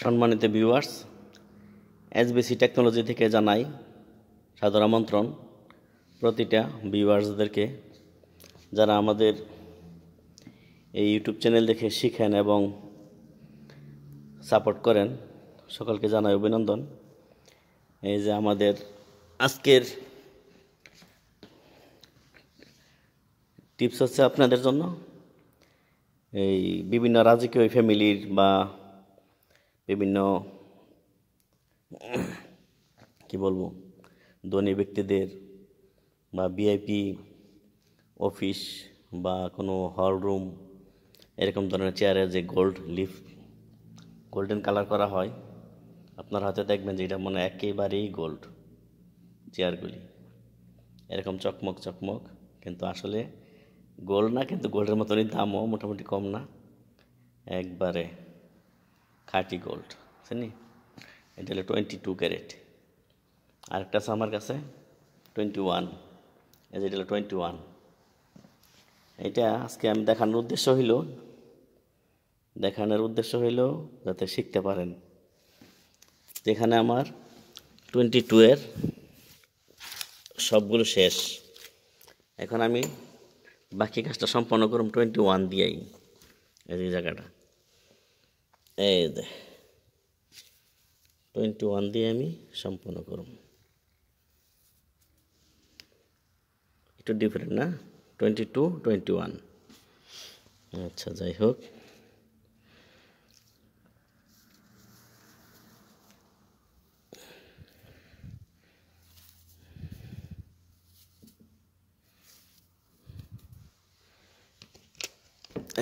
সম্মানিত viewers, SBC technology থেকে জানাই সাদর আমন্ত্রণ প্রতিটা ভিউয়ার্সদেরকে, যারা আমাদের এই ইউটিউব চ্যানেল দেখে শিখেন এবং সাপোর্ট করেন, সকলকে জানাই অভিনন্দন। এই যে আমাদের আজকের টিপস হচ্ছে আপনাদের জন্য। এই বিভিন্ন রাজকীয় ফ্যামিলির বা বিভিন্ন ধনী ব্যক্তিদের বা ভিআইপি অফিস বা কোনো হল রুম, এরকম ধরনের চেয়ারে যে গোল্ডেন কালার করা হয়, আপনার হাতে দেখবেন যে এটা মনে একেবারেই গোল্ড। চেয়ারগুলি এরকম চকমক কিন্তু আসলে গোল্ড না, কিন্তু গোল্ডের মতনই দামও মোটামুটি কম না, একবারে খাঁটি গোল্ড। বুঝছেন? এটা হলো 22 ক্যারেট। আরেকটা আছে আমার কাছে 21। এই যে এটা হলো 21। এটা আজকে আমি দেখানোর উদ্দেশ্য হইল যাতে শিখতে পারেন। যেখানে আমার 22 এর সবগুলো শেষ, এখন আমি বাকি কাজটা সম্পন্ন করুম 21 দিয়েই। এই জায়গাটা এই যে 21 দিয়ে আমি সম্পন্ন করুম। একটু ডিফারেন্ট না, 22, 21। আচ্ছা, যাই হোক,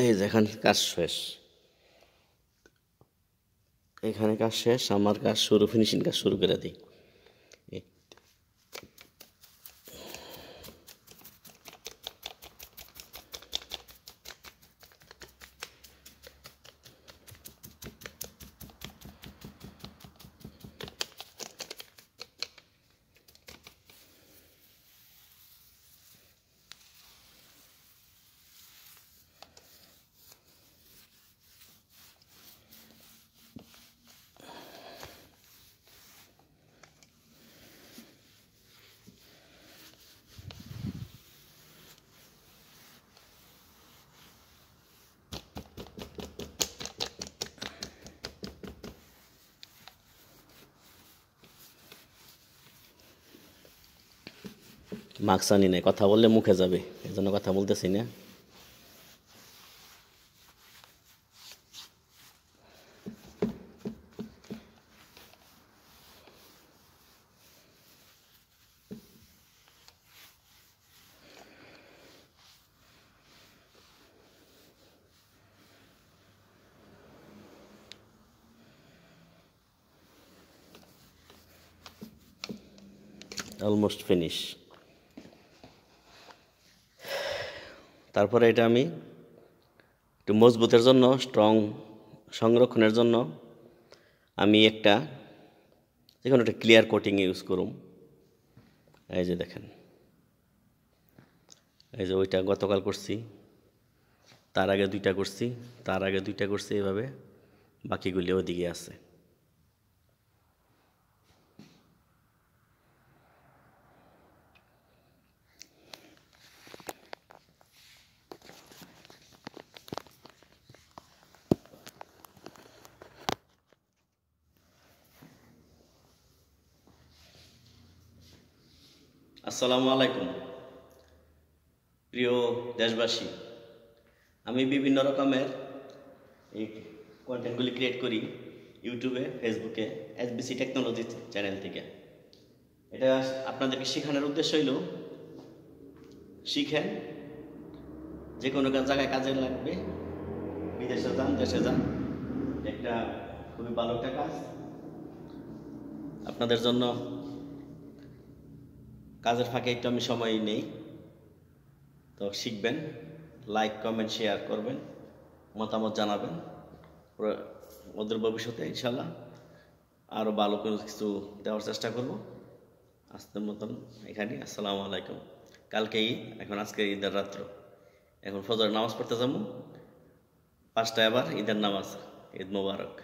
এই যে এখানে কাজ শেষ, আমার কাজ শুরু, ফিনিশিং কাজ শুরু করে দিই। মাস্ক আনি নাই, কথা বললে মুখে যাবে, এই জন্য কথা বলতেছি না। Almost finish. তারপরে এটা আমি একটু মজবুতের জন্য, স্ট্রং সংরক্ষণের জন্য আমি যে কোনো একটা ক্লিয়ার কোটিং ইউজ করুম। এই যে দেখেন, এই যে ওইটা গতকাল করছি, তার আগে দুইটা করছি, এইভাবে বাকিগুলি ওদিকে আছে। আসসালামু আলাইকুম প্রিয় দেশবাসী, আমি বিভিন্ন রকমের এই কন্টেন্টগুলি ক্রিয়েট করি ইউটিউবে, ফেসবুকে, এসবিসি টেকনোলজি চ্যানেল থেকে। এটা আপনাদেরকে শেখানোর উদ্দেশ্য হইল, শিখেন, যে কোনো জায়গায় কাজে লাগবে, বিদেশে যান, দেশে যান, একটা খুবই ভালো একটা কাজ আপনাদের জন্য। কাজের ফাঁকে একটু আমি সময় নেই, তো শিখবেন, লাইক, কমেন্ট, শেয়ার করবেন, মতামত জানাবেন। ওদের ভবিষ্যতে ইনশাল্লাহ আরও ভালো কোনো কিছু দেওয়ার চেষ্টা করব। আজকের মতন এখানে। আসসালামু আলাইকুম। কালকে ঈদ, আজকে ঈদের রাত্র, এখন ফজর নামাজ পড়তে যাবো 5টায়, আবার ঈদের নামাজ। ঈদ মোবারক।